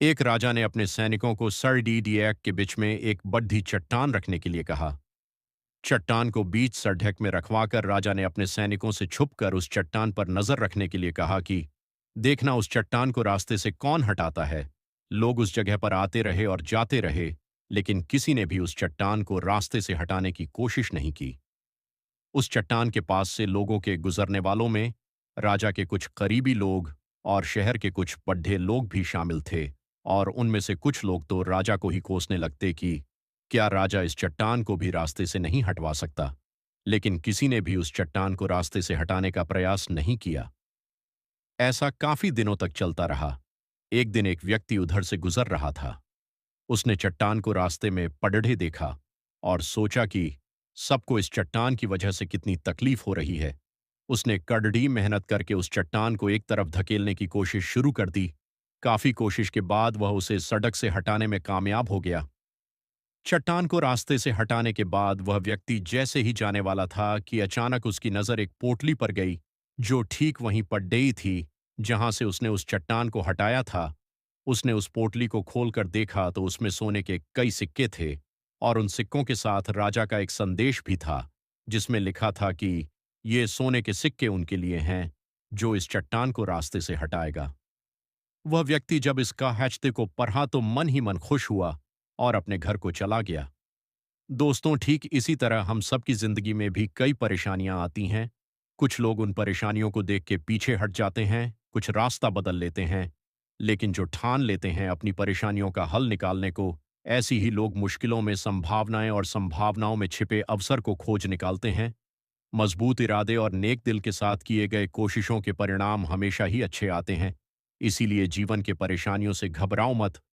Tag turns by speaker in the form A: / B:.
A: एक राजा ने अपने सैनिकों को सर डी डिएक के बीच में एक बड़ी चट्टान रखने के लिए कहा। चट्टान को बीच सड़क में रखवाकर राजा ने अपने सैनिकों से छुपकर उस चट्टान पर नजर रखने के लिए कहा कि देखना उस चट्टान को रास्ते से कौन हटाता है। लोग उस जगह पर आते रहे और जाते रहे, लेकिन किसी ने भी उस चट्टान को रास्ते से हटाने की कोशिश नहीं की। उस चट्टान के पास से लोगों के गुजरने वालों में राजा के कुछ करीबी लोग और शहर के कुछ बड्ढे लोग भी शामिल थे, और उनमें से कुछ लोग तो राजा को ही कोसने लगते कि क्या राजा इस चट्टान को भी रास्ते से नहीं हटवा सकता। लेकिन किसी ने भी उस चट्टान को रास्ते से हटाने का प्रयास नहीं किया। ऐसा काफी दिनों तक चलता रहा। एक दिन एक व्यक्ति उधर से गुजर रहा था। उसने चट्टान को रास्ते में पडढ़े देखा और सोचा कि सबको इस चट्टान की वजह से कितनी तकलीफ हो रही है। उसने कड़ड़ी मेहनत करके उस चट्टान को एक तरफ धकेलने की कोशिश शुरू कर दी। काफी कोशिश के बाद वह उसे सड़क से हटाने में कामयाब हो गया। चट्टान को रास्ते से हटाने के बाद वह व्यक्ति जैसे ही जाने वाला था कि अचानक उसकी नजर एक पोटली पर गई, जो ठीक वहीं पडडेई थी जहां से उसने उस चट्टान को हटाया था। उसने उस पोटली को खोलकर देखा तो उसमें सोने के कई सिक्के थे, और उन सिक्कों के साथ राजा का एक संदेश भी था, जिसमें लिखा था कि ये सोने के सिक्के उनके लिए हैं जो इस चट्टान को रास्ते से हटाएगा। वह व्यक्ति जब इस काहचते को पढ़ा तो मन ही मन खुश हुआ और अपने घर को चला गया। दोस्तों, ठीक इसी तरह हम सबकी जिंदगी में भी कई परेशानियां आती हैं। कुछ लोग उन परेशानियों को देख के पीछे हट जाते हैं, कुछ रास्ता बदल लेते हैं, लेकिन जो ठान लेते हैं अपनी परेशानियों का हल निकालने को, ऐसी ही लोग मुश्किलों में संभावनाएं और संभावनाओं में छिपे अवसर को खोज निकालते हैं। मजबूत इरादे और नेक दिल के साथ किए गए कोशिशों के परिणाम हमेशा ही अच्छे आते हैं। इसीलिए जीवन के परेशानियों से घबराओ मत,